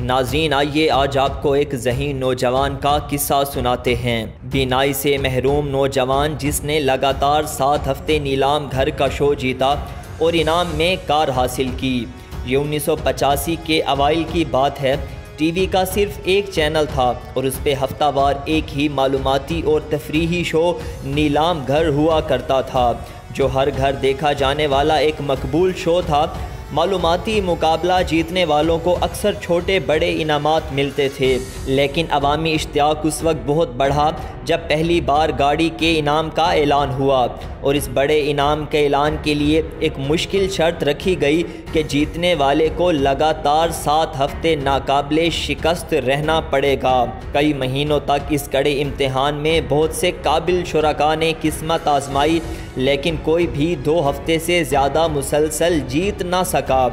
ناظرین آئیے آج آپ کو ایک ذہین نوجوان کا قصہ سناتے ہیں۔ بینائی سے محروم نوجوان جس نے لگاتار 7 ہفتے نیلام گھر کا شو جیتا اور انعام میں کار حاصل کی۔ یہ 1985 کے اوائل کی بات ہے۔ ٹی وی کا صرف ایک چینل تھا اور اس پہ ہفتہ وار ایک ہی معلوماتی اور تفریحی شو نیلام گھر ہوا کرتا تھا، جو ہر گھر دیکھا جانے والا ایک مقبول شو تھا۔ معلوماتی مقابلہ جیتنے والوں کو اکثر چھوٹے بڑے انعامات ملتے تھے، لیکن عوامی اشتیاق اس وقت بہت بڑھا جب پہلی بار گاڑی کے انعام کا اعلان ہوا، اور اس بڑے انعام کے اعلان کے لیے ایک مشکل شرط رکھی گئی کہ جیتنے والے کو لگاتار 7 ہفتے ناقابل شکست رہنا پڑے گا۔ کئی مہینوں تک اس کڑے امتحان میں بہت سے قابل شرکاء نے قسمت آزمائی، لیکن کوئی بھی 2 ہفتے سے زیادہ مسلسل جیت نہ سکا۔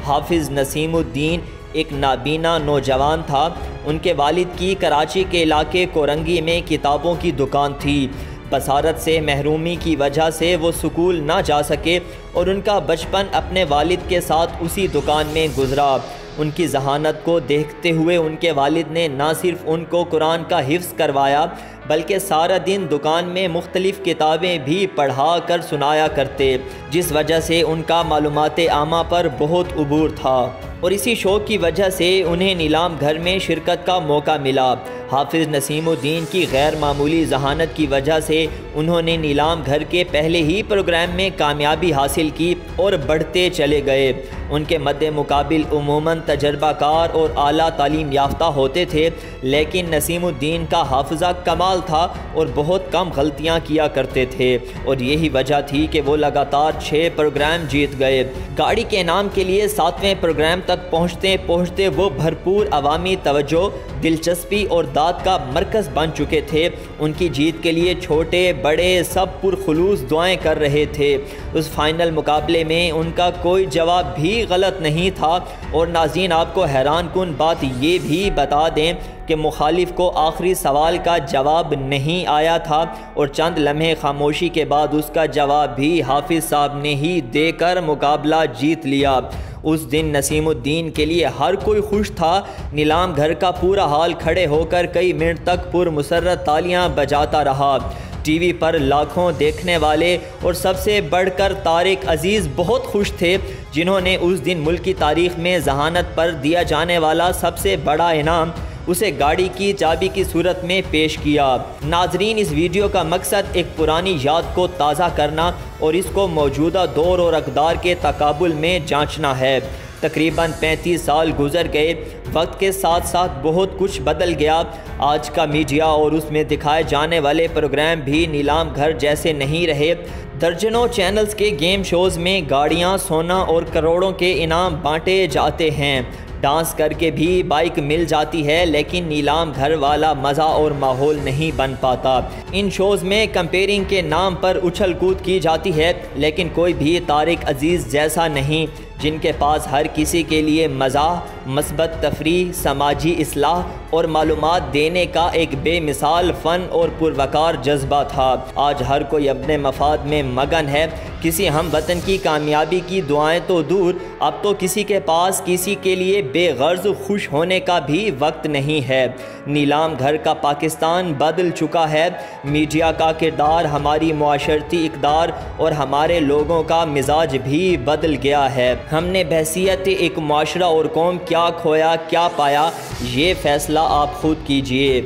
حافظ نسیم الدین ایک نابینا نوجوان تھا۔ ان کے والد کی کراچی کے علاقے کورنگی میں کتابوں کی دکان تھی۔ بصارت سے محرومی کی وجہ سے وہ سکول نہ جا سکے اور ان کا بچپن اپنے والد کے ساتھ اسی دکان میں گزرا۔ ان کی ذہانت کو دیکھتے ہوئے ان کے والد نے نہ صرف ان کو قرآن کا حفظ کروایا، بلکہ سارا دن دکان میں مختلف کتابیں بھی پڑھا کر سنایا کرتے، جس وجہ سے ان کا معلومات عامہ پر بہت عبور تھا، اور اسی شوق کی وجہ سے انہیں نیلام گھر میں شرکت کا موقع ملا۔ حافظ نسیم الدین کی غیر معمولی ذہانت کی وجہ سے انہوں نے نیلام گھر کے پہلے ہی پروگرام میں کامیابی حاصل کی اور بڑھتے چلے گئے۔ ان کے مد مقابل عموماً تجربہ کار اور اعلیٰ تعلیم یافتہ ہوتے تھے، لیکن نسیم الدین کا حافظہ کمال تھا اور بہت کم غلطیاں کیا کرتے تھے، اور یہی وجہ تھی کہ وہ لگاتار 6 پروگرام جیت گئے۔ گاڑی کے انعام کے لیے 7ویں پروگرام تک پہنچتے پہنچتے وہ بھرپور عوامی توجہ، دلچسپی اور داد کا مرکز بن چکے تھے۔ ان کی جیت کے لیے چھوٹے بڑے سب پرخلوص دعائیں کر رہے تھے۔ اس فائنل مقابلے میں ان کا کوئی جواب بھی غلط نہیں تھا، اور ناظرین آپ کو حیران کن بات یہ بھی بتا دیں کہ مخالف کو آخری سوال کا جواب نہیں آیا تھا، اور چند لمحے خاموشی کے بعد اس کا جواب بھی حافظ صاحب نے ہی دے کر مقابلہ جیت لیا۔ اس دن نسیم الدین کے لیے ہر کوئی خوش تھا۔ نیلام گھر کا پورا حال کھڑے ہو کر کئی منٹ تک پرمسرت تالیاں بجاتا رہا۔ ٹی وی پر لاکھوں دیکھنے والے اور سب سے بڑھ کر طارق عزیز بہت خوش تھے، جنہوں نے اس دن ملک کی تاریخ میں ذہانت پر دیا جانے والا سب سے بڑا انعام اسے گاڑی کی چابی کی صورت میں پیش کیا۔ ناظرین اس ویڈیو کا مقصد ایک پرانی یاد کو تازہ کرنا اور اس کو موجودہ دور اور اقدار کے تقابل میں جانچنا ہے۔ تقریباً 35 سال گزر گئے، وقت کے ساتھ ساتھ بہت کچھ بدل گیا۔ آج کا میڈیا اور اس میں دکھائے جانے والے پروگرام بھی نیلام گھر جیسے نہیں رہے۔ درجنوں چینلز کے گیم شوز میں گاڑیاں، سونا اور کروڑوں کے انعام بانٹے جاتے ہیں۔ ڈانس کر کے بھی بائک مل جاتی ہے، لیکن نیلام گھر والا مزہ اور ماحول نہیں بن پاتا۔ ان شوز میں کمپیئرنگ کے نام پر اچھل کود کی جاتی ہے، لیکن کوئی بھی طارق عزیز جیسا نہیں، جن کے پاس ہر کسی کے لیے مزاح، مثبت تفریح، سماجی اصلاح اور معلومات دینے کا ایک بے مثال فن اور پروقار جذبہ تھا۔ آج ہر کوئی اپنے مفاد میں مگن ہے۔ کسی ہم وطن کی کامیابی کی دعائیں تو دور، اب تو کسی کے پاس کسی کے لیے بے غرض خوش ہونے کا بھی وقت نہیں ہے۔ نیلام گھر کا پاکستان بدل چکا ہے۔ میڈیا کا کردار، ہماری معاشرتی اقدار اور ہمارے لوگوں کا مزاج بھی بدل گیا ہے۔ ہم نے بحیثیت ایک معاشرہ اور قوم کیا کھویا کیا پایا، یہ فیصلہ آپ خود کیجئے۔